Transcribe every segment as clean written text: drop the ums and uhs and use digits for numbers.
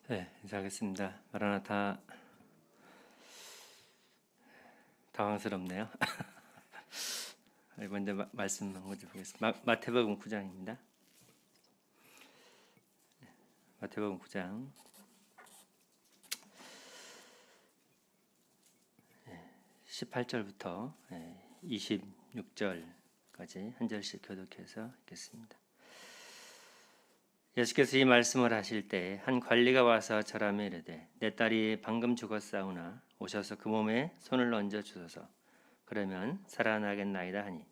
네, 인사하겠습니다. 마라나타. 당황스럽네요. 먼저 말씀 한번 보겠습니다. 마태복음 9장입니다. 마태복음 9장 18절부터 26절까지 한 절씩 교독해서 읽겠습니다. 예수께서 이 말씀을 하실 때 한 관리가 와서 절하며 이르되 내 딸이 방금 죽었사오나 오셔서 그 몸에 손을 얹어 주소서. 그러면 살아나겠나이다 하니,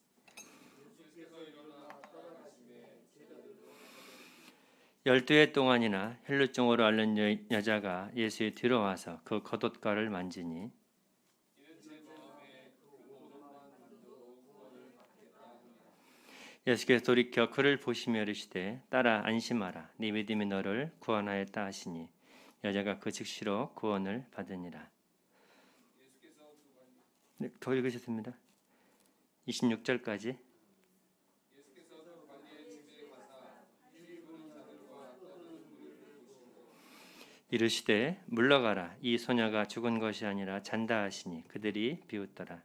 열두 해 동안이나 혈루증으로 앓는 여자가 예수의 뒤로 와서 그 겉옷가를 만지니 예수께서 돌이켜 그를 보시며 이르시되 딸아 안심하라 네 믿음이 너를 구원하였다 하시니 여자가 그 즉시로 구원을 받으니라. 네, 더 읽으셨습니다. 26절까지. 이르시되 물러가라 이 소녀가 죽은 것이 아니라 잔다 하시니 그들이 비웃더라.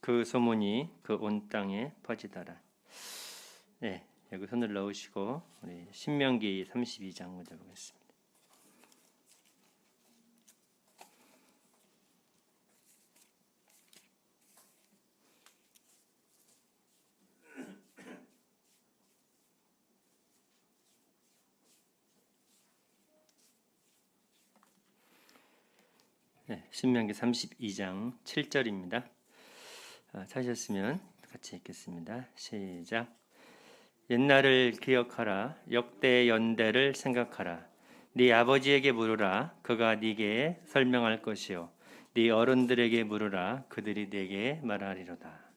그 소문이 그 온 땅에 퍼지더라. 네, 여기 손을 넣으시고 우리 신명기 32장 먼저 보겠습니다. 네, 신명기 32장 7절입니다. 찾으셨으면 같이 읽겠습니다. 시작. 옛날을 기억하라. 역대 연대를 생각하라. 네 아버지에게 물으라. 그가 네게 설명할 것이요. 네 어른들에게 물으라. 그들이 네게 말하리로다.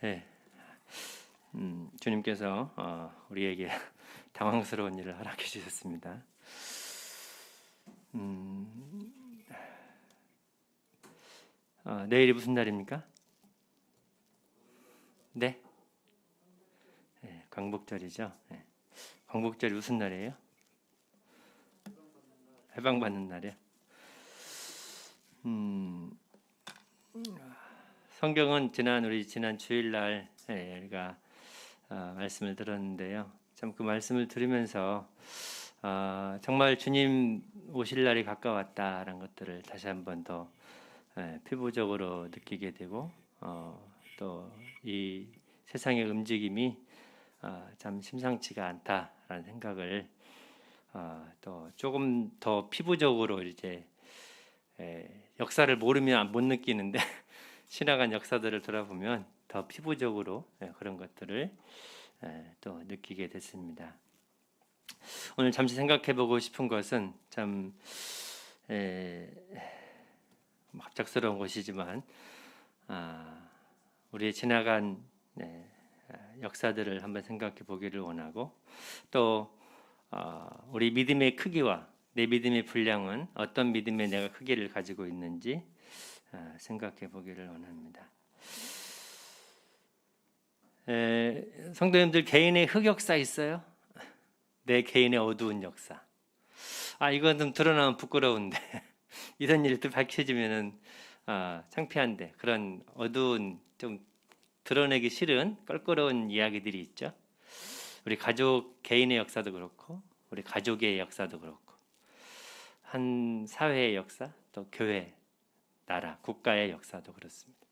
네, 주님께서 우리에게 당황스러운 일을 허락해 주셨습니다. 내일이 무슨 날입니까? 네, 광복절이죠. 네. 광복절이 무슨 날이에요? 해방받는 날이요. 성경은 우리 지난 주일날 우리가 말씀을 들었는데요. 참 그 말씀을 들으면서 정말 주님 오실 날이 가까웠다라는 것들을 다시 한번 더 피부적으로 느끼게 되고 또 이 세상의 움직임이 참 심상치가 않다라는 생각을 또 조금 더 피부적으로 이제 역사를 모르면 못 느끼는데 지나간 역사들을 돌아보면 더 피부적으로 그런 것들을 또 느끼게 됐습니다. 오늘 잠시 생각해보고 싶은 것은 참 갑작스러운 것이지만 우리의 지나간 역사들을 한번 생각해 보기를 원하고 또 우리 믿음의 크기와 내 믿음의 분량은 어떤 믿음의 내가 크기를 가지고 있는지 생각해 보기를 원합니다. 성도님들 개인의 흑역사 있어요? 내 개인의 어두운 역사. 이건 좀 드러나면 부끄러운데 이런 일이 또 밝혀지면은 창피한데 그런 어두운 좀 드러내기 싫은 껄끄러운 이야기들이 있죠. 우리 가족 개인의 역사도 그렇고 우리 가족의 역사도 그렇고 한 사회의 역사 또 교회, 나라, 국가의 역사도 그렇습니다.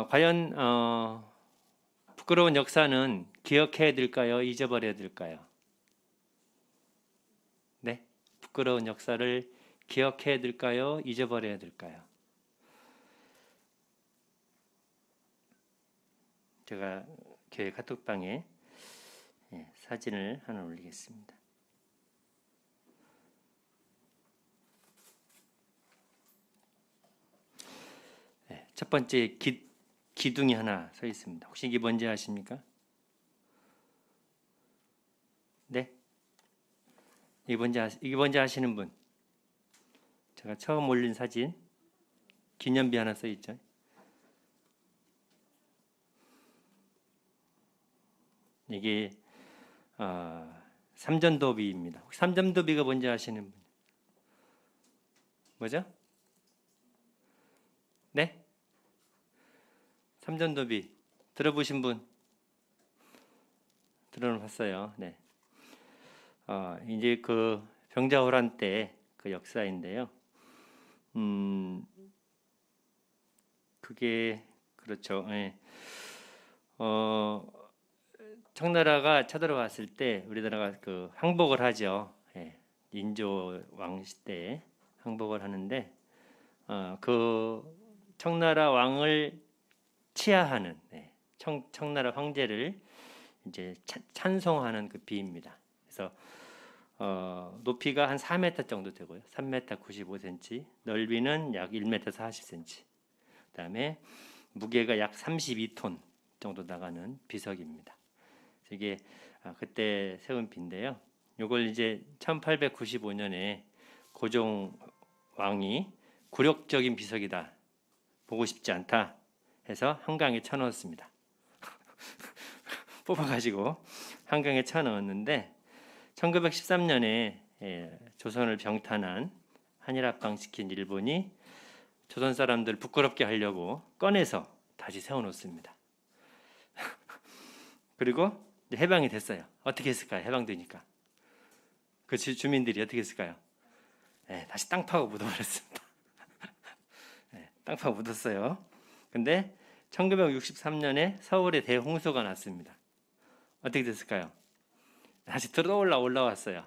과연 부끄러운 역사는 기억해야 될까요? 잊어버려야 될까요? 네, 부끄러운 역사를 기억해야 될까요? 잊어버려야 될까요? 제가 교회 카톡방에 사진을 하나 올리겠습니다. 첫 번째 기둥이 하나 서 있습니다. 혹시 이게 뭔지 아십니까? 네? 이게 뭔지 아시는 분? 제가 처음 올린 사진 기념비 하나 써 있죠. 이게 삼전도비입니다. 혹시 삼전도비가 뭔지 아시는 분? 뭐죠? 네? 삼전도비 들어보신 분? 들어봤어요. 네. 이제 그 병자호란 때 그 역사인데요. 그게 그렇죠. 예. 청나라가 쳐들어왔을 때 우리나라가 그 항복을 하죠. 예. 인조 왕 시대에 항복을 하는데 그 청나라 왕을 치하하는 청나라 황제를 이제 찬송하는 그 비입니다. 그래서 높이가 한 4m 정도 되고요. 3m 95cm, 넓이는 약 1m 40cm. 그다음에 무게가 약 32톤 정도 나가는 비석입니다. 이게 그때 세운 비인데요. 이걸 이제 1895년에 고종 왕이 굴욕적인 비석이다, 보고 싶지 않다 해서 한강에 쳐넣었습니다. 뽑아가지고 한강에 쳐넣었는데 1913년에 조선을 병탄한 한일합방시킨 일본이 조선 사람들 부끄럽게 하려고 꺼내서 다시 세워놓습니다. 그리고 해방이 됐어요. 어떻게 했을까요? 해방되니까 그 주민들이 어떻게 했을까요? 다시 땅 파고 묻어버렸습니다. 땅 파고 묻었어요. 근데 1963년에 서울에 대홍수가 났습니다. 어떻게 됐을까요? 다시 떠올라 올라왔어요.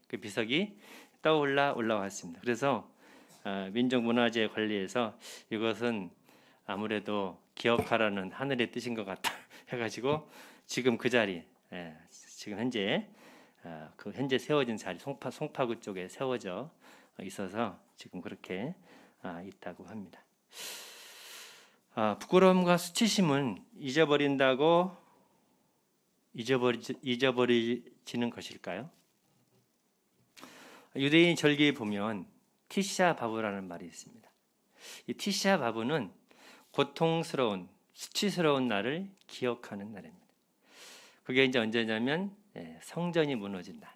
그 비석이 떠올라 올라왔습니다. 그래서 민족문화재 관리에서 이것은 아무래도 기억하라는 하늘의 뜻인 것 같다 해가지고 지금 그 자리, 지금 현재 그 현재 세워진 자리 송파구 쪽에 세워져 있어서 지금 그렇게 있다고 합니다. 부끄러움과 수치심은 잊어버린다고 잊어버리지는 것일까요? 유대인 절기에 보면 티샤 바브라는 말이 있습니다. 이 티샤 바브는 고통스러운, 수치스러운 날을 기억하는 날입니다. 그게 이제 언제냐면 성전이 무너진 날.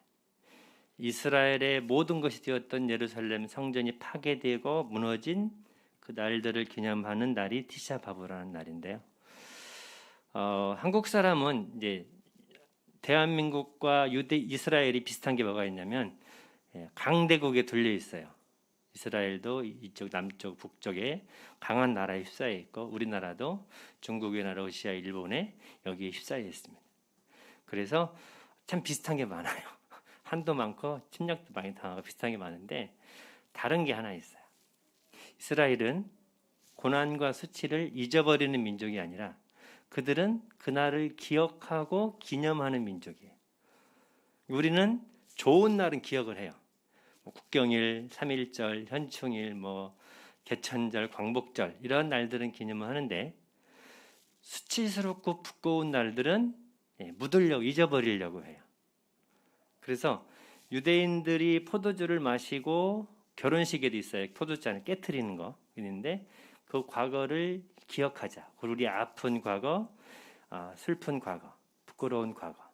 이스라엘의 모든 것이 되었던 예루살렘 성전이 파괴되고 무너진 그 날들을 기념하는 날이 티샤 바브라는 날인데요. 한국 사람은 이제 대한민국과 이스라엘이 비슷한 게 뭐가 있냐면 강대국에 둘려 있어요. 이스라엘도 이쪽 남쪽 북쪽에 강한 나라에 휩싸여 있고 우리나라도 중국이나 러시아, 일본에 여기에 휩싸여 있습니다. 그래서 참 비슷한 게 많아요. 한도 많고 침략도 많이 당하고 비슷한 게 많은데 다른 게 하나 있어요. 이스라엘은 고난과 수치를 잊어버리는 민족이 아니라 그들은 그날을 기억하고 기념하는 민족이에요. 우리는 좋은 날은 기억을 해요. 국경일, 3.1절, 현충일, 개천절, 광복절 이런 날들은 기념을 하는데 수치스럽고 부끄러운 날들은 묻으려고 잊어버리려고 해요. 그래서 유대인들이 포도주를 마시고 결혼식에도 있어요. 포도잔을 깨트리는 거 있는데 그 과거를 기억하자. 우리 아픈 과거, 슬픈 과거, 부끄러운 과거,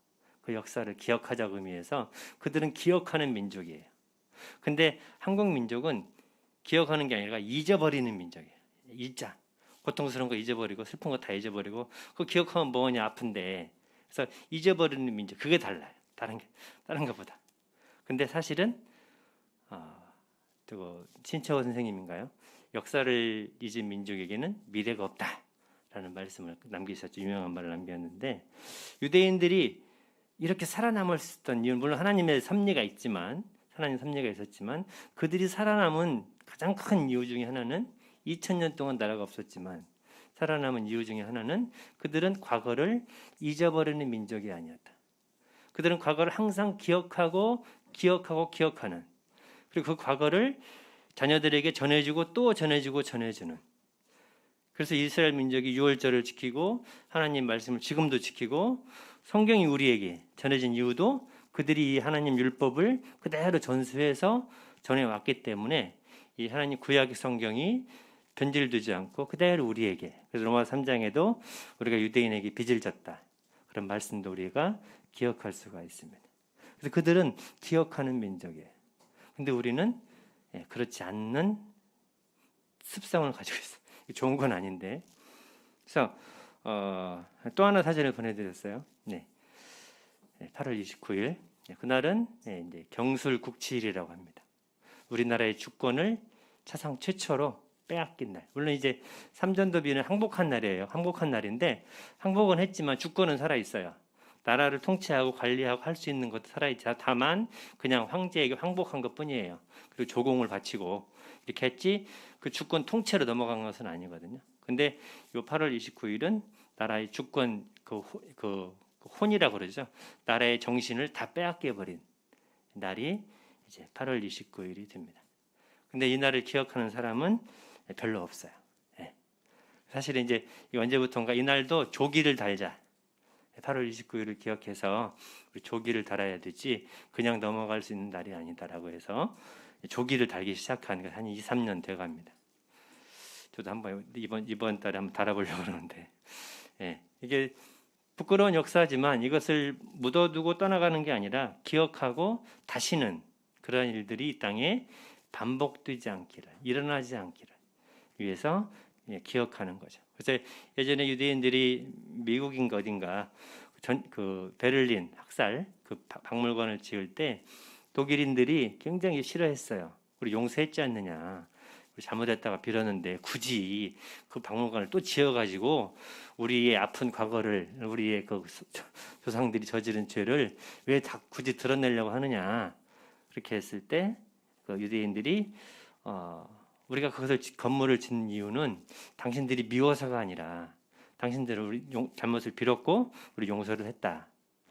그 역사를 기억하자고 의미해서 그들은 기억하는 민족이에요. 근데 한국 민족은 기억하는 게 아니라 잊어버리는 민족이에요. 잊자. 고통스러운 거 잊어버리고 슬픈 거 다 잊어버리고 그 기억하면 뭐냐 아픈데 그래서 잊어버리는 민족 그게 달라요. 다른 것보다. 근데 사실은 신채호 선생님인가요? 역사를 잊은 민족에게는 미래가 없다라는 말씀을 남기셨죠. 유명한 말을 남겼는데 유대인들이 이렇게 살아남을 수 있었던 이유는 물론 하나님의 섭리가 있지만 하나님 섭리가 있었지만 그들이 살아남은 가장 큰 이유 중에 하나는 2000년 동안 나라가 없었지만 살아남은 이유 중에 하나는 그들은 과거를 잊어버리는 민족이 아니었다. 그들은 과거를 항상 기억하는 그리고 그 과거를 자녀들에게 전해주고 또 전해주는 그래서 이스라엘 민족이 유월절을 지키고 하나님 말씀을 지금도 지키고 성경이 우리에게 전해진 이유도 그들이 이 하나님 율법을 그대로 전수해서 전해왔기 때문에 이 하나님 구약의 성경이 변질되지 않고 그대로 우리에게 그래서 로마 3장에도 우리가 유대인에게 빚을 졌다. 그런 말씀도 우리가 기억할 수가 있습니다. 그래서 그들은 기억하는 민족이에요. 근데 우리는 그렇지 않는 습성을 가지고 있어요. 좋은 건 아닌데. 그래서 또 하나 사진을 보내드렸어요. 네. 8월 29일. 그날은 이제 경술국치일이라고 합니다. 우리나라의 주권을 사상 최초로 빼앗긴 날. 물론 이제 삼전도비는 항복한 날이에요. 항복한 날인데 항복은 했지만 주권은 살아 있어요. 나라를 통치하고 관리하고 할 수 있는 것도 살아있지. 다만 그냥 황제에게 항복한 것뿐이에요. 그리고 조공을 바치고 이렇게 했지 그 주권 통째로 넘어간 것은 아니거든요. 근데 요 8월 29일은 나라의 주권 그 혼이라고 그러죠. 나라의 정신을 다 빼앗겨 버린 날이 이제 8월 29일이 됩니다. 근데 이 날을 기억하는 사람은 별로 없어요. 사실은 이제 언제부턴가 이 날도 조기를 달자. 8월 29일을 기억해서 우리 조기를 달아야 되지 그냥 넘어갈 수 있는 날이 아니다라고 해서 조기를 달기 시작한 게 한 2, 3년 돼 갑니다. 저도 한번 이번 달에 한번 달아보려고 그러는데 이게 부끄러운 역사지만 이것을 묻어두고 떠나가는 게 아니라 기억하고 다시는 그런 일들이 이 땅에 반복되지 않기를, 일어나지 않기를 위해서 기억하는 거죠. 그래서 예전에 유대인들이 미국인가 어딘가 그 베를린 학살 그 박물관을 지을 때 독일인들이 굉장히 싫어했어요. 우리 용서했지 않느냐. 우리 잘못했다가 빌었는데 굳이 그 박물관을 또 지어가지고 우리의 아픈 과거를 우리의 그 조상들이 저지른 죄를 왜 다 굳이 드러내려고 하느냐. 그렇게 했을 때 그 유대인들이 우리가 그것을 건물을 짓는 이유는 당신들이 미워서가 아니라 당신들은 우리 잘못을 빌었고 우리 용서를 했다.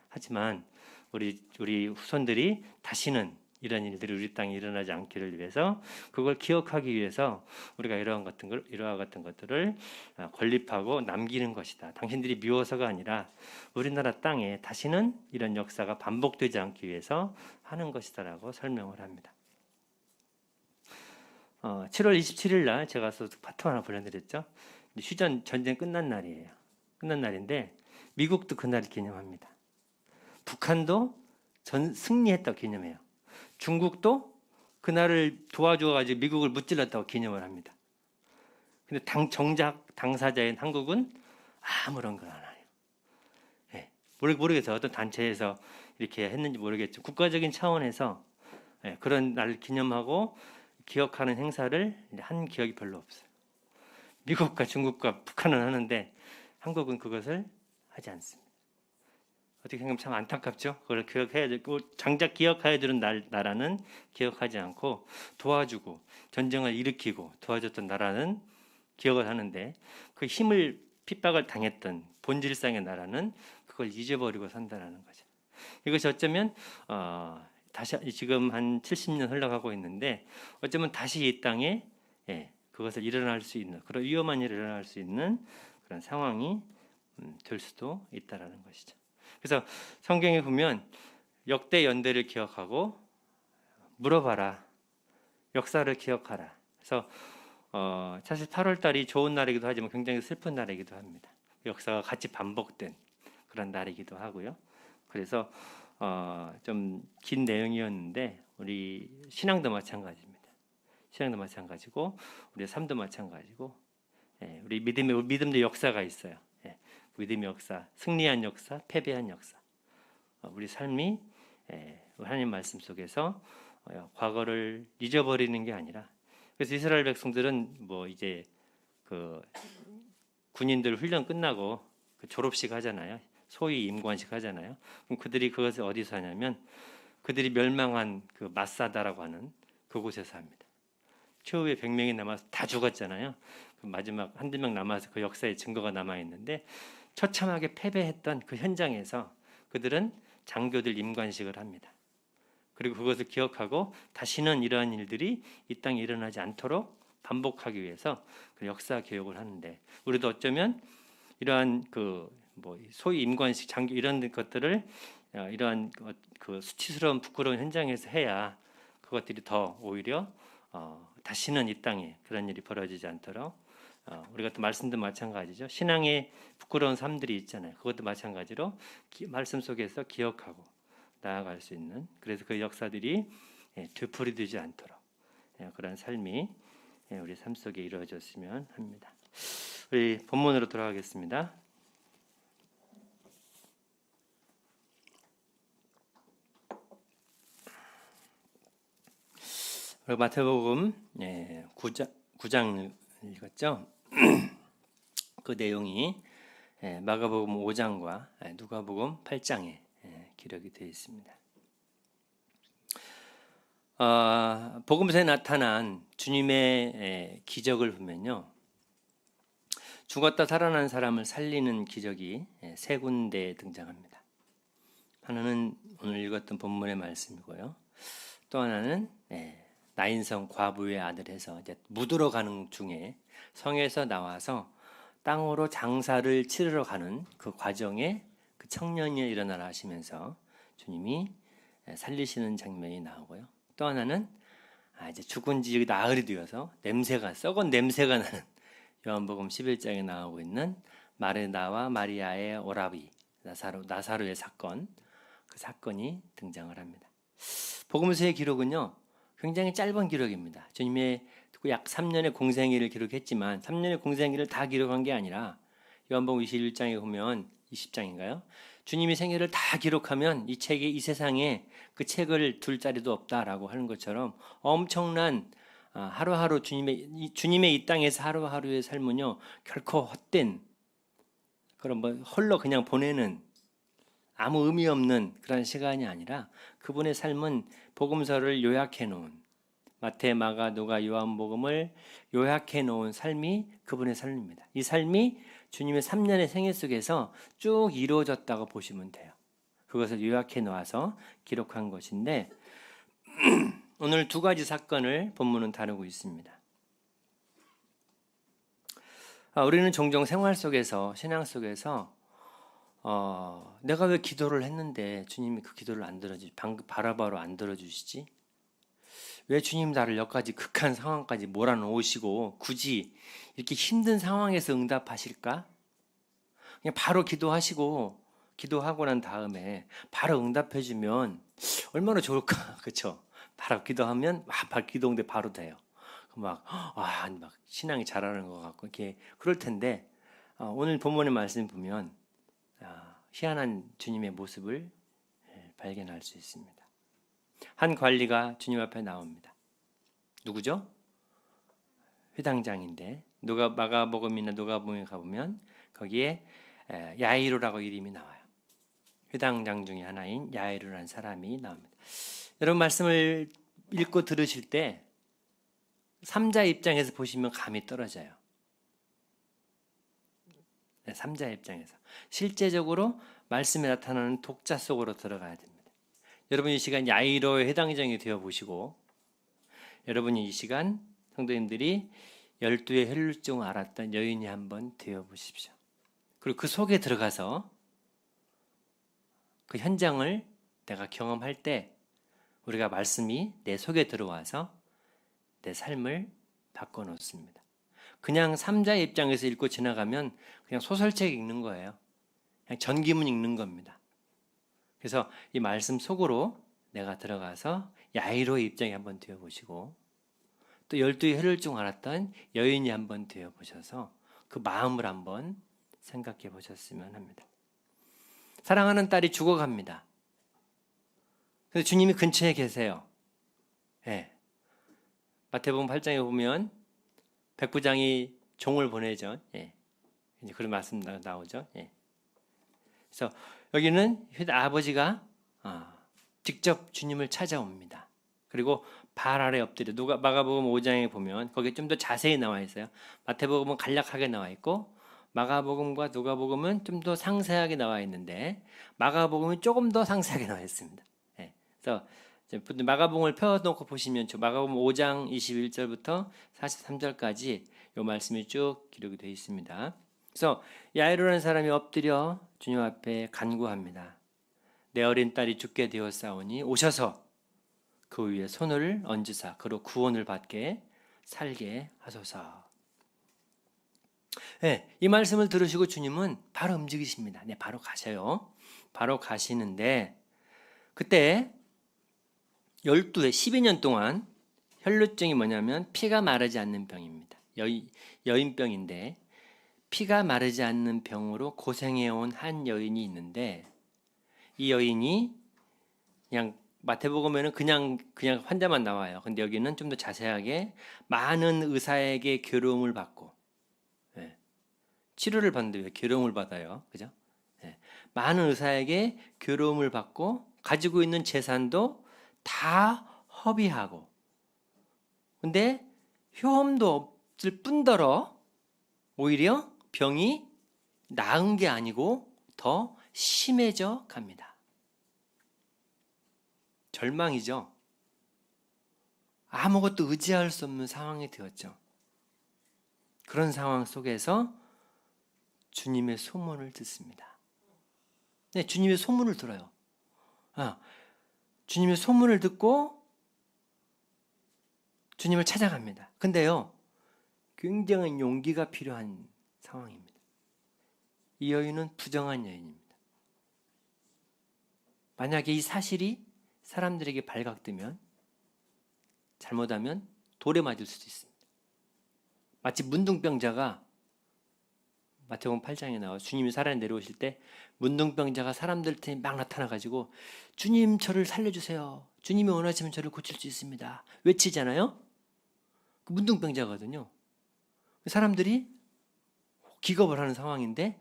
하지만 우리 후손들이 다시는 이런 일들이 우리 땅에 일어나지 않기를 위해서 그걸 기억하기 위해서 우리가 이러한 같은 것들을 건립하고 남기는 것이다. 당신들이 미워서가 아니라 우리나라 땅에 다시는 이런 역사가 반복되지 않기 위해서 하는 것이다라고 설명을 합니다. 7월 27일 날 제가 파트 하나 보내드렸죠. 휴전 전쟁 끝난 날이에요. 끝난 날인데 미국도 그날을 기념합니다. 북한도 승리했다고 기념해요. 중국도 그날을 도와줘가지고 미국을 무찔렀다고 기념을 합니다. 근데 정작 당사자인 한국은 아무런 걸 안 해요. 모르겠어요. 어떤 단체에서 이렇게 했는지 모르겠죠. 국가적인 차원에서 그런 날을 기념하고 기억하는 행사를 한 기억이 별로 없어요. 미국과 중국과 북한은 하는데 한국은 그것을 하지 않습니다. 어떻게 생각하면 참 안타깝죠. 그걸 기억해야 되고 장작 기억해야 되는 나라는 기억하지 않고 도와주고 전쟁을 일으키고 도와줬던 나라는 기억을 하는데 그 힘을 핍박을 당했던 본질상의 나라는 그걸 잊어버리고 산다라는 거죠. 이것이 어쩌면 다시 지금 한 70년 흘러가고 있는데 어쩌면 다시 이 땅에 그것을 일어날 수 있는 그런 위험한 일이 일어날 수 있는 그런 상황이 될 수도 있다라는 것이죠. 그래서 성경에 보면 역대 연대를 기억하고 물어봐라. 역사를 기억하라. 그래서 사실 8월 달이 좋은 날이기도 하지만 굉장히 슬픈 날이기도 합니다. 역사가 같이 반복된 그런 날이기도 하고요. 그래서 좀 긴 내용이었는데 우리 신앙도 마찬가지입니다. 신앙도 마찬가지고 우리 삶도 마찬가지고 우리 믿음도 역사가 있어요. 믿음의 역사, 승리한 역사, 패배한 역사. 우리 삶이 하나님 말씀 속에서 과거를 잊어버리는 게 아니라 그래서 이스라엘 백성들은 뭐 이제 그 군인들 훈련 끝나고 그 졸업식 하잖아요. 소위 임관식 하잖아요. 그럼 그들이 그것을 어디서 하냐면 그들이 멸망한 그 마사다라고 하는 그곳에서 합니다. 최후에 100명이 남아서 다 죽었잖아요. 그 마지막 한두 명 남아서 그 역사의 증거가 남아 있는데 처참하게 패배했던 그 현장에서 그들은 장교들 임관식을 합니다. 그리고 그것을 기억하고 다시는 이러한 일들이 이 땅에 일어나지 않도록 반복하기 위해서 그 역사 교육을 하는데 우리도 어쩌면 이러한 소위 임관식 장교 이런 것들을 이러한 그 수치스러운 부끄러운 현장에서 해야 그것들이 더 오히려 다시는 이 땅에 그런 일이 벌어지지 않도록 우리가 또 말씀도 마찬가지죠. 신앙에 부끄러운 삶들이 있잖아요. 그것도 마찬가지로 말씀 속에서 기억하고 나아갈 수 있는, 그래서 그 역사들이 되풀이되지 않도록 그런 삶이 우리 삶 속에 이루어졌으면 합니다. 우리 본문으로 돌아가겠습니다. 마태복음 9장 읽었죠? 그 내용이 마가복음 5장과 누가복음 8장에 기록이 되어 있습니다. 복음서에 나타난 주님의 기적을 보면요, 죽었다 살아난 사람을 살리는 기적이 세 군데 등장합니다. 하나는 오늘 읽었던 본문의 말씀이고요. 또 하나는 나인성 과부의 아들에서 이제 묻으러 가는 중에 성에서 나와서 땅으로 장사를 치르러 가는 그 과정에 그 청년이 일어나라 하시면서 주님이 살리시는 장면이 나오고요. 또 하나는 이제 죽은 지 나흘이 되어서 썩은 냄새가 나는 요한복음 11장에 나오고 있는 마르다와 마리아의 오라비 나사로의 사건, 그 사건이 등장을 합니다. 복음서의 기록은요, 굉장히 짧은 기록입니다. 주님의 약 3년의 공생애를 기록했지만 3년의 공생애를 다 기록한 게 아니라 요한복음 21장에 보면 20장인가요? 주님의 생애를 다 기록하면 이 책에, 이 세상에 그 책을 둘 자리도 없다라고 하는 것처럼 엄청난 하루하루 주님의 이 땅에서 하루하루의 삶은요, 결코 헛된 그런 홀로 그냥 보내는 아무 의미 없는 그런 시간이 아니라 그분의 삶은 복음서를 요약해 놓은, 마태, 마가, 누가, 요한복음을 요약해 놓은 삶이 그분의 삶입니다. 이 삶이 주님의 3년의 생애 속에서 쭉 이루어졌다고 보시면 돼요. 그것을 요약해 놓아서 기록한 것인데 오늘 두 가지 사건을 본문은 다루고 있습니다. 우리는 종종 생활 속에서, 신앙 속에서 내가 왜 기도를 했는데 주님이 그 기도를 안 들어주지, 바로바로 안 들어주시지? 왜 주님 나를 여기까지 극한 상황까지 몰아넣으시고 굳이 이렇게 힘든 상황에서 응답하실까? 그냥 바로 기도하고 난 다음에 바로 응답해주면 얼마나 좋을까, 그렇죠? 바로 기도하면 바로 기도인데 바로 돼요. 막 신앙이 자라는 것 같고 이렇게 그럴 텐데 오늘 본문의 말씀 보면 희한한 주님의 모습을 발견할 수 있습니다. 한 관리가 주님 앞에 나옵니다. 누구죠? 회당장인데 마가복음이나 누가복음에 가보면 거기에 야이로라고 이름이 나와요. 회당장 중에 하나인 야이로라는 사람이 나옵니다. 여러분 말씀을 읽고 들으실 때 3자 입장에서 보시면 감이 떨어져요. 3자 입장에서 실제적으로 말씀에 나타나는 독자 속으로 들어가야 됩니다. 여러분 이 시간 야이로의 회당장이 되어보시고, 여러분이 이 시간 성도님들이 12의 혈루증을 앓았던 여인이 한번 되어보십시오. 그리고 그 속에 들어가서 그 현장을 내가 경험할 때 우리가 말씀이 내 속에 들어와서 내 삶을 바꿔놓습니다. 그냥 3자의 입장에서 읽고 지나가면 그냥 소설책 읽는 거예요. 그냥 전기문 읽는 겁니다. 그래서 이 말씀 속으로 내가 들어가서 야이로의 입장에 한번 되어보시고, 또 12의 혈루증 앓았던 여인이 한번 되어보셔서 그 마음을 한번 생각해 보셨으면 합니다. 사랑하는 딸이 죽어갑니다. 그래서 주님이 근처에 계세요. 마태복음 8장에 보면 백부장이 종을 보내죠. 이제 그런 말씀 나오죠. 그래서 여기는 아버지가 직접 주님을 찾아옵니다. 그리고 발 아래 엎드려, 마가복음 5장에 보면 거기에 좀 더 자세히 나와 있어요. 마태복음은 간략하게 나와 있고 마가복음과 누가복음은 좀 더 상세하게 나와 있는데 마가복음은 조금 더 상세하게 나와 있습니다. 그래서 마가복음을 펴놓고 보시면 마가복음 5장 21절부터 43절까지 이 말씀이 쭉 기록이 되어 있습니다. 그래서 야이로라는 사람이 엎드려 주님 앞에 간구합니다. 내 어린 딸이 죽게 되었사오니 오셔서 그 위에 손을 얹으사 그로 구원을 받게 살게 하소서. 네, 이 말씀을 들으시고 주님은 바로 움직이십니다. 네, 바로 가셔요. 바로 가시는데 그때 12년 동안 혈루증이 뭐냐면 피가 마르지 않는 병입니다. 여인병인데 피가 마르지 않는 병으로 고생해온 한 여인이 있는데 이 여인이 그냥 마태복음에는 그냥 환자만 나와요. 근데 여기는 좀 더 자세하게 많은 의사에게 괴로움을 받고 예, 치료를 받는데 왜 괴로움을 받아요? 그죠? 예, 많은 의사에게 괴로움을 받고 가지고 있는 재산도 다 허비하고 근데 효험도 없을 뿐더러 오히려 병이 나은 게 아니고 더 심해져 갑니다. 절망이죠. 아무것도 의지할 수 없는 상황이 되었죠. 그런 상황 속에서 주님의 소문을 듣습니다. 네, 주님의 소문을 들어요. 주님의 소문을 듣고 주님을 찾아갑니다. 근데요, 굉장한 용기가 필요한 상황입니다. 이 여인은 부정한 여인입니다. 만약에 이 사실이 사람들에게 발각되면 잘못하면 돌에 맞을 수도 있습니다. 마치 문둥병자가 마태복음 8장에 나와 주님이 살아 내려오실 때 문둥병자가 사람들한테 막 나타나가지고 주님 저를 살려주세요. 주님이 원하시면 저를 고칠 수 있습니다. 외치잖아요. 그 문둥병자거든요. 사람들이 기겁을 하는 상황인데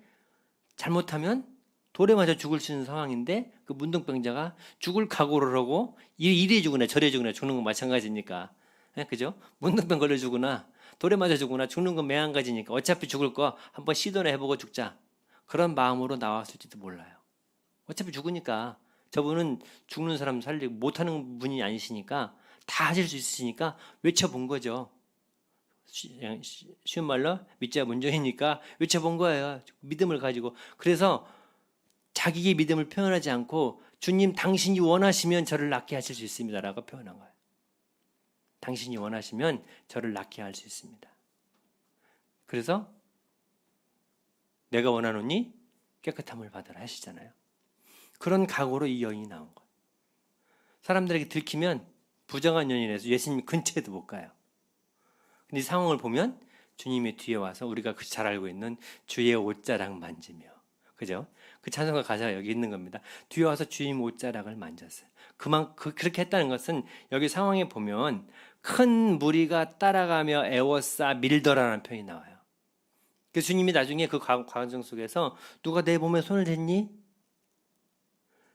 잘못하면 돌에 맞아 죽을 수 있는 상황인데 그 문둥병자가 죽을 각오를 하고 이래 죽으나 저래 죽으나 죽는 건 마찬가지니까 그죠? 문둥병 걸려 죽으나 돌에 맞아 죽으나 죽는 건 매한가지니까 어차피 죽을 거 한번 시도나 해보고 죽자 그런 마음으로 나왔을지도 몰라요. 어차피 죽으니까 저분은 죽는 사람 살리고 못하는 분이 아니시니까 다 하실 수 있으시니까 외쳐본 거죠. 쉬운 말로 믿자 문정이니까 외쳐본 거예요. 믿음을 가지고. 그래서 자기의 믿음을 표현하지 않고 주님 당신이 원하시면 저를 낫게 하실 수 있습니다 라고 표현한 거예요. 당신이 원하시면 저를 낫게 할 수 있습니다. 그래서 내가 원하노니 깨끗함을 받으라 하시잖아요. 그런 각오로 이 여인이 나온 거예요. 사람들에게 들키면 부정한 여인에서 예수님 근처에도 못 가요. 근데 이 상황을 보면 주님의 뒤에 와서 우리가 잘 알고 있는 주의 옷자락 만지며 그죠? 그 찬송가 가사가 여기 있는 겁니다. 뒤에 와서 주님 옷자락을 만졌어요. 그렇게 했다는 것은 여기 상황에 보면 큰 무리가 따라가며 애워싸 밀더라라는 표현이 나와요. 그 주님이 나중에 그 과정 속에서 누가 내 몸에 손을 댔니?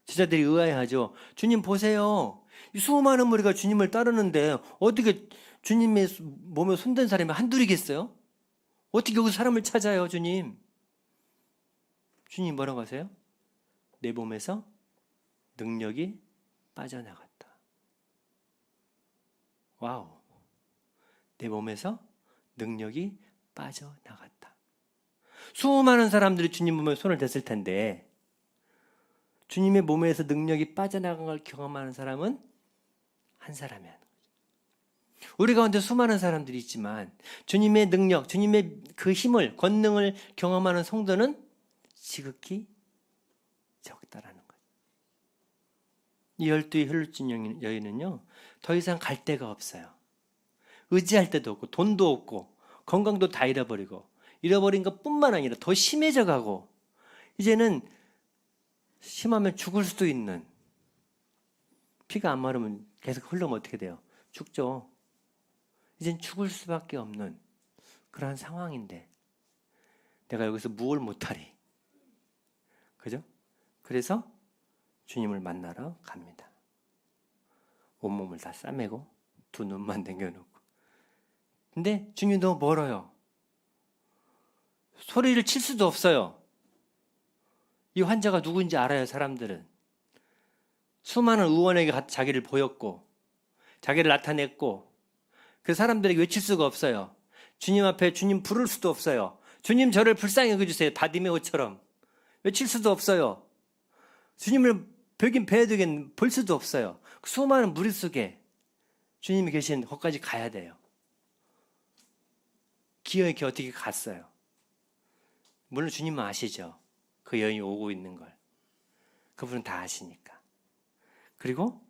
제자들이 의아해하죠. 주님 보세요. 이 수많은 무리가 주님을 따르는데 어떻게 주님의 몸에 손댄 사람이 한둘이겠어요? 어떻게 여기 사람을 찾아요, 주님? 주님 뭐라고 하세요? 내 몸에서 능력이 빠져나갔다. 와우. 내 몸에서 능력이 빠져나갔다. 수많은 사람들이 주님 몸에 손을 댔을 텐데 주님의 몸에서 능력이 빠져나간 걸 경험하는 사람은 한 사람이 하는 거죠. 우리 가운데 수많은 사람들이 있지만 주님의 능력, 주님의 그 힘을, 권능을 경험하는 성도는 지극히 적다라는 거예요. 이 12의 혈루증 여인은요, 더 이상 갈 데가 없어요. 의지할 데도 없고, 돈도 없고, 건강도 다 잃어버리고, 잃어버린 것 뿐만 아니라 더 심해져 가고, 이제는 심하면 죽을 수도 있는, 피가 안 마르면 계속 흐르면 어떻게 돼요? 죽죠. 이젠 죽을 수밖에 없는 그러한 상황인데, 내가 여기서 무엇을 못하리? 그죠? 그래서 주님을 만나러 갑니다. 온몸을 다 싸매고 두 눈만 남겨놓고. 근데 주님 너무 멀어요. 소리를 칠 수도 없어요. 이 환자가 누구인지 알아요, 사람들은. 수많은 의원에게 자기를 보였고 자기를 나타냈고 그 사람들에게 외칠 수가 없어요. 주님 앞에 주님 부를 수도 없어요. 주님 저를 불쌍히 여겨주세요. 바디메오처럼. 외칠 수도 없어요. 주님을 벽인 배에두긴 볼 수도 없어요. 그 수많은 무리 속에 주님이 계신 거기까지 가야 돼요. 기어이 어떻게 갔어요. 물론 주님은 아시죠. 그 여인이 오고 있는 걸. 그분은 다 아시니까. 그리고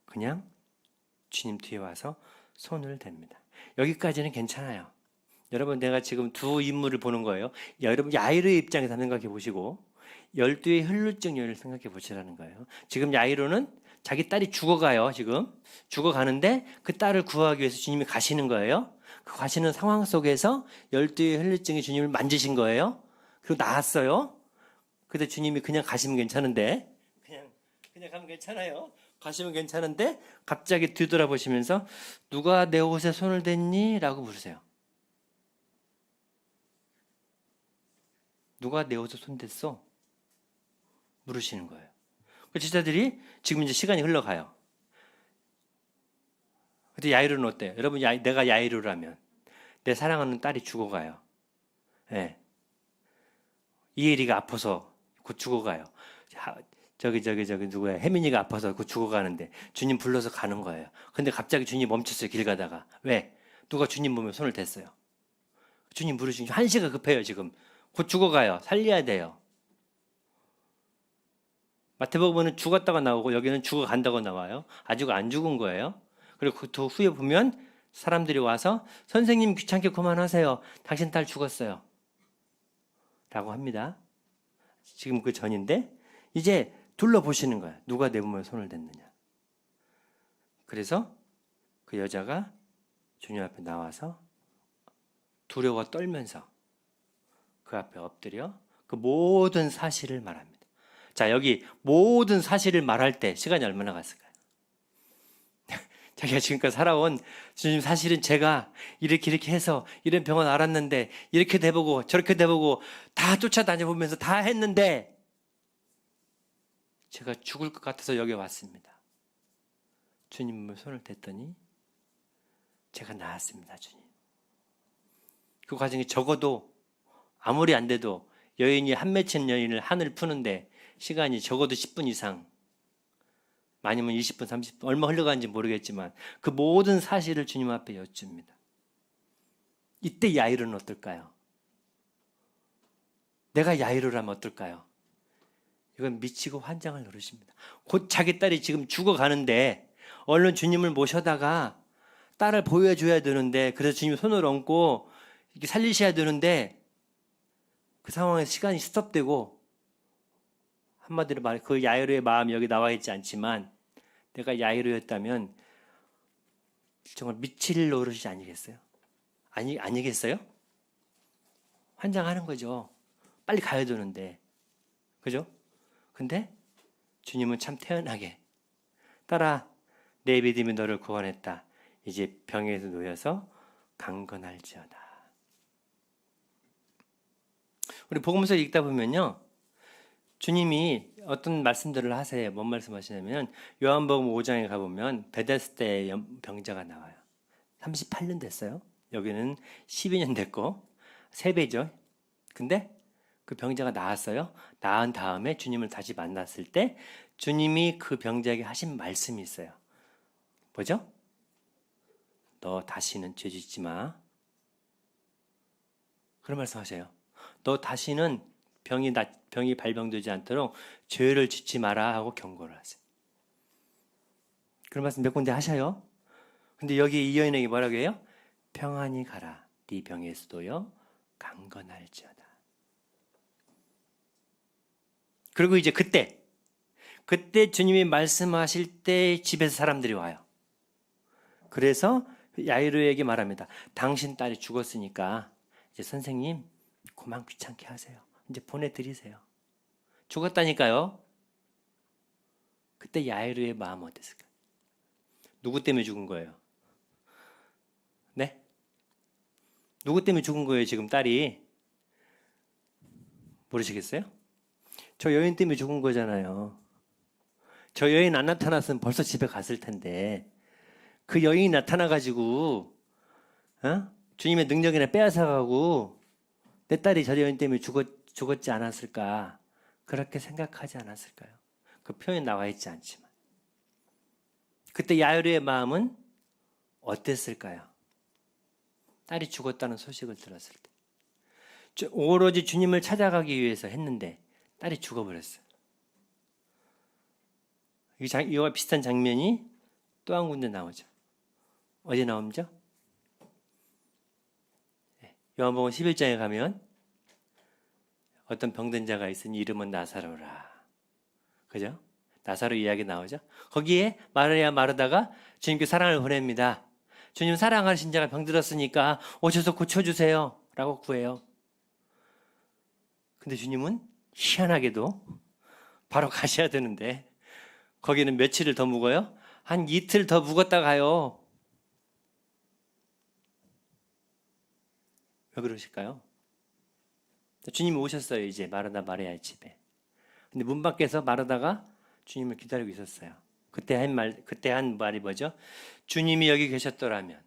그냥 주님 뒤에 와서 손을 댑니다. 여기까지는 괜찮아요. 여러분, 내가 지금 두 인물을 보는 거예요. 여러분, 야이로의 입장에서 생각해 보시고 12의 혈루증 여인을 생각해 보시라는 거예요. 지금 야이로는 자기 딸이 죽어가요. 지금 죽어가는데 그 딸을 구하기 위해서 주님이 가시는 거예요. 그 가시는 상황 속에서 12의 혈루증이 주님을 만지신 거예요. 그리고 나았어요. 근데 주님이 그냥 가시면 괜찮은데, 그냥 가면 괜찮아요. 가시면 괜찮은데 갑자기 뒤돌아보시면서 누가 내 옷에 손을 댔니? 라고 물으세요. 누가 내 옷에 손 댔어? 물으시는 거예요. 그 제자들이 지금 이제 시간이 흘러가요. 근데 야이로는 어때요? 여러분, 내가 야이로라면 내 사랑하는 딸이 죽어가요. 네. 이혜리가 아파서 곧 죽어가요. 저기 누구야? 혜민이가 아파서 곧 죽어가는데 주님 불러서 가는 거예요. 근데 갑자기 주님 멈췄어요. 길 가다가. 왜? 누가 주님 몸에 손을 댔어요. 주님 부르시니 한시가 급해요. 지금 곧 죽어가요. 살려야 돼요. 마태복음은 죽었다가 나오고 여기는 죽어간다고 나와요. 아직 안 죽은 거예요. 그리고 그 후에 보면 사람들이 와서 선생님 귀찮게 그만하세요. 당신 딸 죽었어요. 라고 합니다. 지금 그 전인데 이제 둘러보시는 거예요. 누가 내 몸에 손을 댔느냐. 그래서 그 여자가 주님 앞에 나와서 두려워 떨면서 그 앞에 엎드려 그 모든 사실을 말합니다. 자, 여기 모든 사실을 말할 때 시간이 얼마나 갔을까요? 자기가 지금까지 살아온 주님, 사실은 제가 이렇게 해서 이런 병원 알았는데 이렇게 돼보고 저렇게 돼보고 다 쫓아다녀보면서 다 했는데 제가 죽을 것 같아서 여기 왔습니다. 주님 손을 댔더니 제가 나았습니다. 주님. 그 과정이 적어도 아무리 안 돼도 여인이 한 맺힌 여인을 한을 푸는데 시간이 적어도 10분 이상, 많으면 20분, 30분, 얼마 흘러가는지 모르겠지만 그 모든 사실을 주님 앞에 여쭙니다. 이때 야이로는 어떨까요? 내가 야이로라면 어떨까요? 이건 미치고 환장을 노릇입니다. 곧 자기 딸이 지금 죽어가는데 얼른 주님을 모셔다가 딸을 보여줘야 되는데, 그래서 주님 손을 얹고 이렇게 살리셔야 되는데 그 상황에서 시간이 스톱되고, 한마디로 말해 그 야이로의 마음이 여기 나와 있지 않지만 내가 야이로였다면 정말 미칠 노릇이 아니겠어요? 아니겠어요? 환장하는 거죠. 빨리 가야 되는데. 그죠? 근데 주님은 참 태연하게, 딸아, 내 믿음이 너를 구원했다. 이제 병에서 놓여서 강건할지어다. 우리 복음서 읽다 보면요, 주님이 어떤 말씀들을 하세요. 뭔 말씀하시냐면 요한복음 5장에 가보면 베데스다의 병자가 나와요. 38년 됐어요. 여기는 12년 됐고 3배죠. 근데 그 병자가 나았어요. 나은 다음에 주님을 다시 만났을 때 주님이 그 병자에게 하신 말씀이 있어요. 뭐죠? 너 다시는 죄 짓지 마. 그런 말씀 하세요. 너 다시는 병이 발병되지 않도록 죄를 짓지 마라 하고 경고를 하세요. 그런 말씀 몇 군데 하셔요. 근데 여기 이 여인에게 뭐라고 해요? 평안히 가라. 네 병에서도요 강건할지어다. 그리고 이제 그때 주님이 말씀하실 때 집에서 사람들이 와요. 그래서 야이로에게 말합니다. 당신 딸이 죽었으니까 이제 선생님 그만 귀찮게 하세요. 이제 보내드리세요. 죽었다니까요. 그때 야이로의 마음은 어땠을까요? 누구 때문에 죽은 거예요? 네? 누구 때문에 죽은 거예요, 지금 딸이? 모르시겠어요? 저 여인 때문에 죽은 거잖아요. 저 여인 안 나타났으면 벌써 집에 갔을 텐데, 그 여인이 나타나가지고 주님의 능력이나 빼앗아가고 내 딸이 저 여인 때문에 죽었지 않았을까, 그렇게 생각하지 않았을까요? 그 표현 나와 있지 않지만 그때 야이로의 마음은 어땠을까요? 딸이 죽었다는 소식을 들었을 때 오로지 주님을 찾아가기 위해서 했는데 딸이 죽어버렸어요. 이와 비슷한 장면이 또 한 군데 나오죠. 어디 나오죠? 요한복음 11장에 가면 어떤 병든 자가 있으니 이름은 나사로라. 그죠? 나사로 이야기 나오죠. 거기에 마르야 마르다가 주님께 사랑을 보냅니다. 주님 사랑하신 자가 병들었으니까 오셔서 고쳐주세요 라고 구해요. 근데 주님은 희한하게도 바로 가셔야 되는데 거기는 며칠을 더 묵어요? 한 이틀 더 묵었다 가요. 왜 그러실까요? 주님이 오셨어요. 이제 마르다 마리아의 집에. 근데 문 밖에서 마르다가 주님을 기다리고 있었어요. 그때 한 말이 뭐죠? 주님이 여기 계셨더라면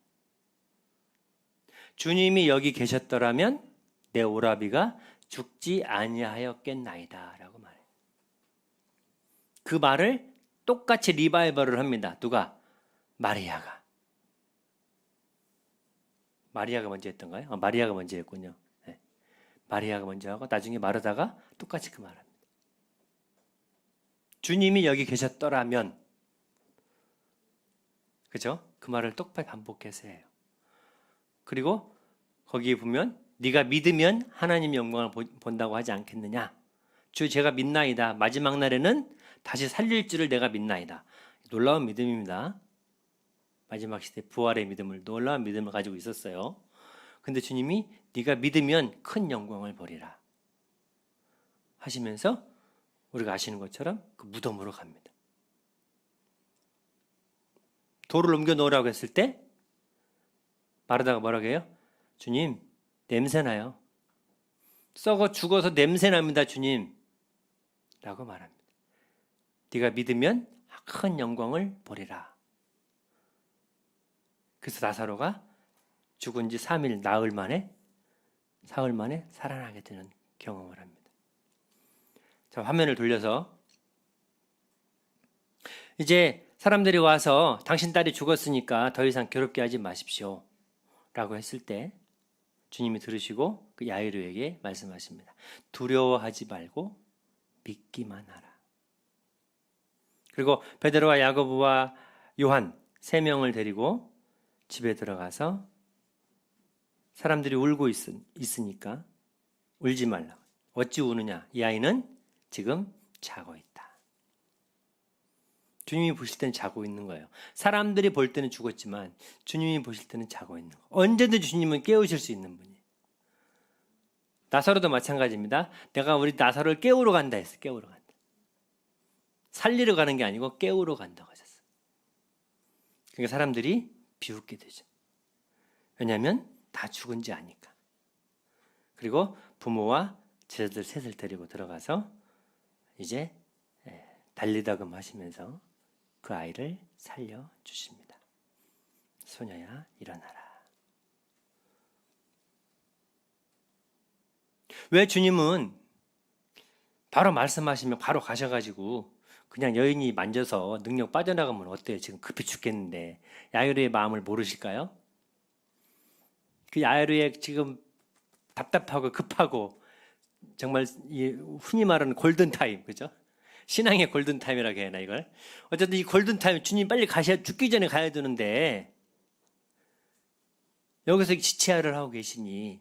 내 오라비가 죽지 아니하였겠나이다 라고 말해요. 그 말을 똑같이 리바이벌을 합니다. 누가? 마리아가 먼저 했던가요? 마리아가 먼저 했군요. 네. 마리아가 먼저 하고 나중에 마르다가 똑같이 그 말합니다. 주님이 여기 계셨더라면, 그죠? 그 말을 똑바로 반복해서 해요. 그리고 거기에 보면 네가 믿으면 하나님 영광을 본다고 하지 않겠느냐? 주 제가 믿나이다. 마지막 날에는 다시 살릴 줄을 내가 믿나이다. 놀라운 믿음입니다. 마지막 시대 부활의 믿음을, 놀라운 믿음을 가지고 있었어요. 근데 주님이 네가 믿으면 큰 영광을 보리라 하시면서 우리가 아시는 것처럼 그 무덤으로 갑니다. 돌을 옮겨 놓으라고 했을 때 마르다가 뭐라고 해요? 주님, 냄새나요. 썩어 죽어서 냄새납니다, 주님. 라고 말합니다. 네가 믿으면 큰 영광을 보리라. 그래서 나사로가 죽은 지 3일, 사흘 만에 살아나게 되는 경험을 합니다. 자, 화면을 돌려서 이제 사람들이 와서 당신 딸이 죽었으니까 더 이상 괴롭게 하지 마십시오 라고 했을 때 주님이 들으시고 그 야이로에게 말씀하십니다. 두려워하지 말고 믿기만 하라. 그리고 베드로와 야고보와 요한 3명을 데리고 집에 들어가서 사람들이 울고 있으니까 울지 말라. 어찌 우느냐? 이 아이는 지금 자고 있다. 주님이 보실 때는 자고 있는 거예요. 사람들이 볼 때는 죽었지만 주님이 보실 때는 자고 있는 거예요. 언제든지 주님은 깨우실 수 있는 분이에요. 나사로도 마찬가지입니다. 내가 우리 나사로를 깨우러 간다 했어요. 깨우러 간다. 살리러 가는 게 아니고 깨우러 간다고 하셨어요. 그러니까 사람들이 비웃게 되죠. 왜냐하면 다 죽은지 아니까. 그리고 부모와 제자들 셋을 데리고 들어가서 이제 달리다금 하시면서 그 아이를 살려주십니다. 소녀야 일어나라. 왜 주님은 바로 말씀하시면 바로 가셔가지고 그냥 여인이 만져서 능력 빠져나가면 어때요? 지금 급히 죽겠는데 야이로의 마음을 모르실까요? 그 야이로의 지금 답답하고 급하고 정말 흔히 말하는 골든타임, 그죠? 신앙의 골든타임이라고 해야 하나 이걸? 어쨌든 이 골든타임 주님 빨리 죽기 전에 가야 되는데 여기서 지체를 하고 계시니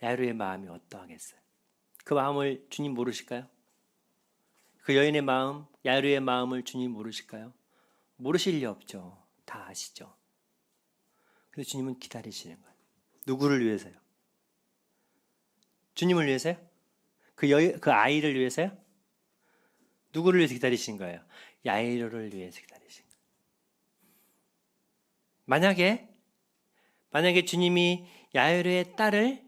야이로의 마음이 어떠하겠어요? 그 마음을 주님 모르실까요? 그 여인의 마음, 야이로의 마음을 주님 모르실까요? 모르실 리 없죠. 다 아시죠. 그래서 주님은 기다리시는 거예요. 누구를 위해서요? 주님을 위해서요? 그 아이를 위해서요? 누구를 위해서 기다리신 거예요? 야이로를 위해서 기다리신 거예요. 만약에 주님이 야이로의 딸을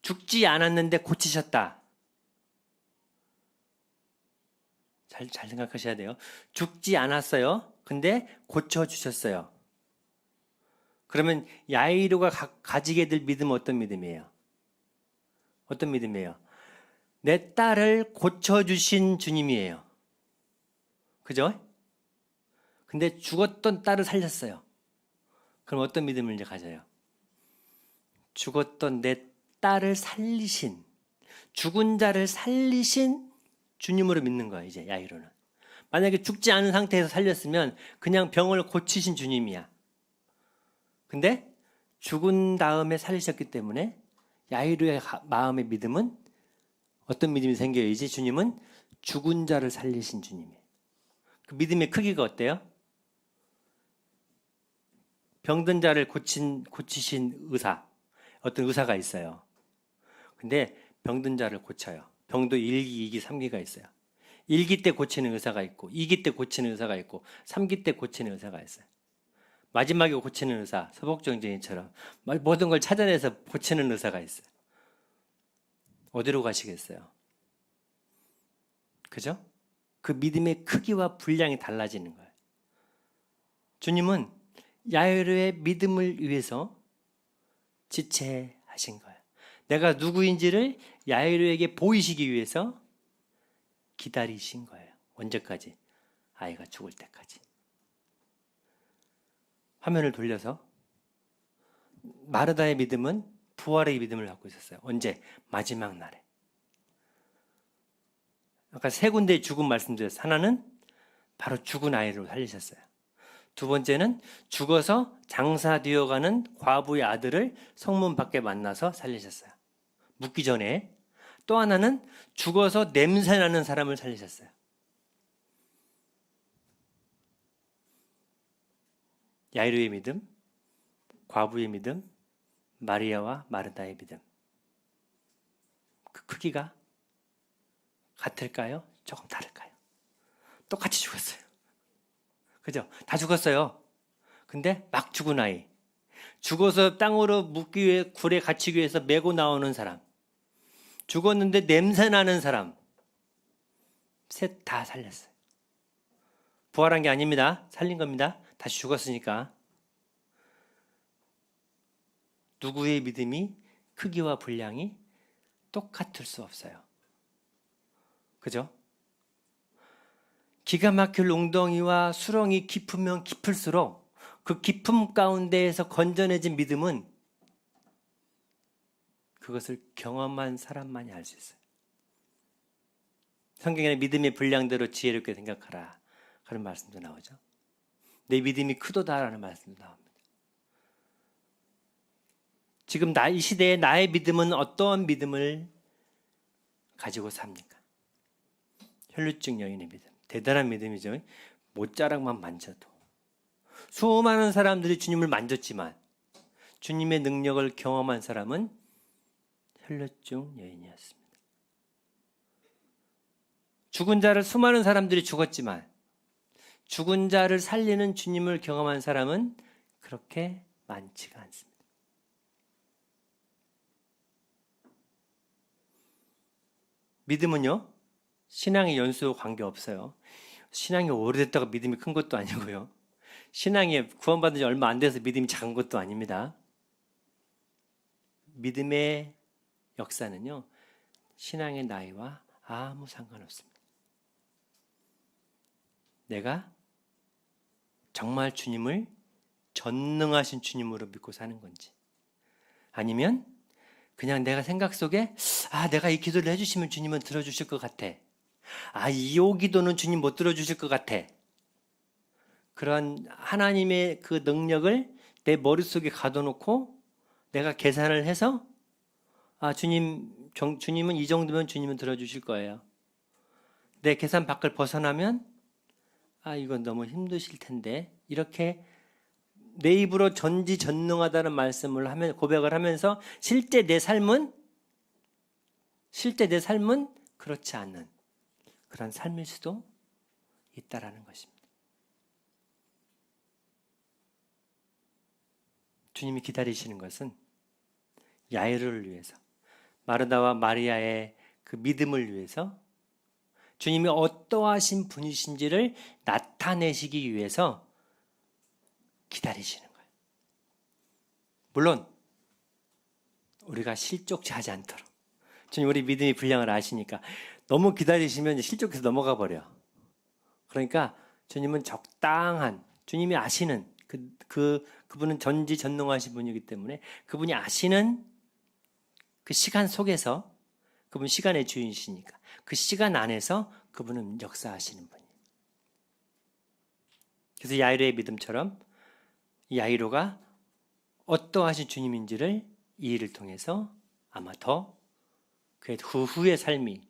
죽지 않았는데 고치셨다. 잘 생각하셔야 돼요. 죽지 않았어요. 근데 고쳐주셨어요. 그러면 야이로가 가지게 될 믿음은 어떤 믿음이에요? 어떤 믿음이에요? 내 딸을 고쳐주신 주님이에요. 그죠? 근데 죽었던 딸을 살렸어요. 그럼 어떤 믿음을 이제 가져요? 죽었던 내 죽었다를 살리신, 죽은 자를 살리신 주님으로 믿는 거야, 이제 야이로는. 만약에 죽지 않은 상태에서 살렸으면 그냥 병을 고치신 주님이야. 근데 죽은 다음에 살리셨기 때문에 야이로의 마음의 믿음은 어떤 믿음이 생겨야지? 주님은 죽은 자를 살리신 주님이에요. 그 믿음의 크기가 어때요? 병든 자를 고치신 의사, 어떤 의사가 있어요. 근데 병든 자를 고쳐요. 병도 1기, 2기, 3기가 있어요. 1기 때 고치는 의사가 있고 2기 때 고치는 의사가 있고 3기 때 고치는 의사가 있어요. 마지막에 고치는 의사, 서복정제인처럼 모든 걸 찾아내서 고치는 의사가 있어요. 어디로 가시겠어요? 그죠? 그 믿음의 크기와 분량이 달라지는 거예요. 주님은 야이로의 믿음을 위해서 지체하신 거예요. 내가 누구인지를 야이로에게 보이시기 위해서 기다리신 거예요. 언제까지? 아이가 죽을 때까지. 화면을 돌려서 마르다의 믿음은 부활의 믿음을 갖고 있었어요. 언제? 마지막 날에. 아까 세 군데의 죽음 말씀드렸어요. 하나는 바로 죽은 아이를 살리셨어요. 두 번째는 죽어서 장사되어가는 과부의 아들을 성문 밖에 만나서 살리셨어요. 묻기 전에. 또 하나는 죽어서 냄새나는 사람을 살리셨어요. 야이로의 믿음, 과부의 믿음, 마리아와 마르다의 믿음. 그 크기가 같을까요? 조금 다를까요? 똑같이 죽었어요. 그죠? 다 죽었어요. 근데 막 죽은 아이. 죽어서 땅으로 묻기 위해 굴에 갇히기 위해서 메고 나오는 사람. 죽었는데 냄새 나는 사람. 셋 다 살렸어요. 부활한 게 아닙니다. 살린 겁니다. 다시 죽었으니까. 누구의 믿음이 크기와 분량이 똑같을 수 없어요. 그죠? 기가 막힐 웅덩이와 수렁이 깊으면 깊을수록 그 깊음 가운데에서 건져내진 믿음은 그것을 경험한 사람만이 알 수 있어요. 성경에는 믿음의 분량대로 지혜롭게 생각하라. 그런 말씀도 나오죠. 내 믿음이 크도다라는 말씀도 나옵니다. 지금 이 시대에 나의 믿음은 어떠한 믿음을 가지고 삽니까? 혈루증 여인의 믿음. 대단한 믿음이죠. 못자락만 만져도. 수많은 사람들이 주님을 만졌지만 주님의 능력을 경험한 사람은 혈루증 여인이었습니다. 죽은 자를 수많은 사람들이 죽었지만 죽은 자를 살리는 주님을 경험한 사람은 그렇게 많지가 않습니다. 믿음은요, 신앙의 연수와 관계없어요. 신앙이 오래됐다고 믿음이 큰 것도 아니고요. 신앙이 구원받은 지 얼마 안 돼서 믿음이 작은 것도 아닙니다. 믿음의 역사는요, 신앙의 나이와 아무 상관없습니다. 내가 정말 주님을 전능하신 주님으로 믿고 사는 건지, 아니면 그냥 내가 생각 속에 내가 이 기도를 해주시면 주님은 들어주실 것 같아. 이 기도는 주님 못 들어주실 것 같아. 그런 하나님의 그 능력을 내 머릿속에 가둬놓고 내가 계산을 해서 주님은 이 정도면 주님은 들어주실 거예요. 내 계산 밖을 벗어나면 이건 너무 힘드실 텐데, 이렇게 내 입으로 전지전능하다는 말씀을 하면, 고백을 하면서 실제 내 삶은 그렇지 않는 그런 삶일 수도 있다라는 것입니다. 주님이 기다리시는 것은 야이로를 위해서, 마르다와 마리아의 그 믿음을 위해서, 주님이 어떠하신 분이신지를 나타내시기 위해서 기다리시는 거예요. 물론 우리가 실족지 하지 않도록. 주님 우리 믿음의 분량을 아시니까 너무 기다리시면 실족해서 넘어가 버려. 그러니까 주님은 적당한, 주님이 아시는 그분은 전지전능하신 분이기 때문에 그분이 아시는 그 시간 속에서 그분 시간의 주인이시니까 그 시간 안에서 그분은 역사하시는 분이에요. 그래서 야이로의 믿음처럼 야이로가 어떠하신 주님인지를 이 일을 통해서 아마 더 그의 후의 삶이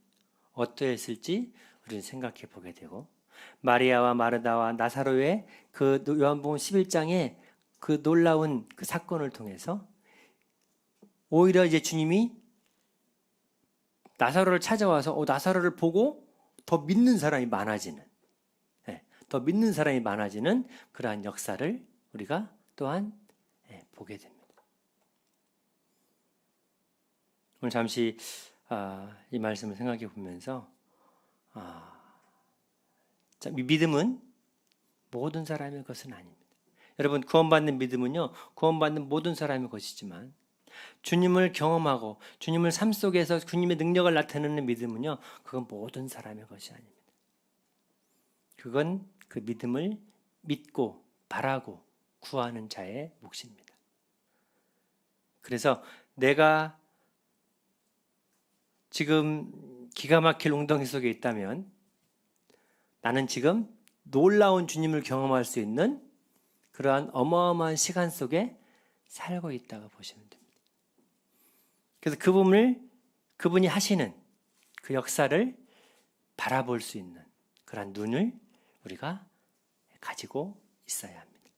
어떠했을지 우리는 생각해 보게 되고, 마리아와 마르다와 나사로의 그 요한복음 11장의 그 놀라운 그 사건을 통해서 오히려 이제 주님이 나사로를 찾아와서 나사로를 보고 더 믿는 사람이 많아지는, 더 믿는 사람이 많아지는 그러한 역사를 우리가 또한 보게 됩니다. 오늘 잠시 이 말씀을 생각해 보면서 믿음은 모든 사람의 것은 아닙니다. 여러분, 구원받는 믿음은요, 구원받는 모든 사람의 것이지만 주님을 경험하고 주님을 삶 속에서 주님의 능력을 나타내는 믿음은요, 그건 모든 사람의 것이 아닙니다. 그건 그 믿음을 믿고 바라고 구하는 자의 몫입니다. 그래서 내가 지금 기가 막힐 웅덩이 속에 있다면 나는 지금 놀라운 주님을 경험할 수 있는 그러한 어마어마한 시간 속에 살고 있다고 보시면 됩니다. 그래서 그분이 하시는 그 역사를 바라볼 수 있는 그러한 눈을 우리가 가지고 있어야 합니다.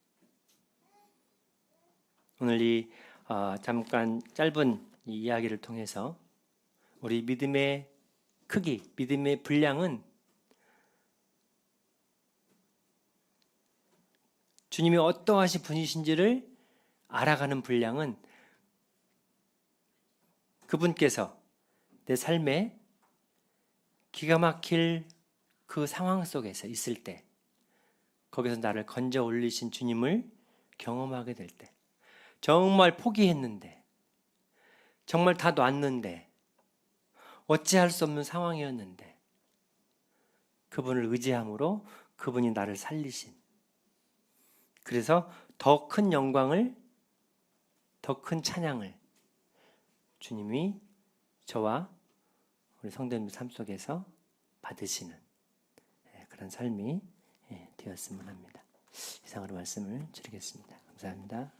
오늘 이 잠깐 짧은 이 이야기를 통해서 우리 믿음의 크기, 믿음의 분량은 주님이 어떠하신 분이신지를 알아가는 분량은 그분께서 내 삶에 기가 막힐 그 상황 속에서 있을 때, 거기서 나를 건져 올리신 주님을 경험하게 될 때, 정말 포기했는데, 정말 다 놨는데, 어찌할 수 없는 상황이었는데, 그분을 의지함으로 그분이 나를 살리신, 그래서 더 큰 영광을, 더 큰 찬양을 주님이 저와 우리 성도님 삶 속에서 받으시는 그런 삶이 되었으면 합니다. 이상으로 말씀을 드리겠습니다. 감사합니다.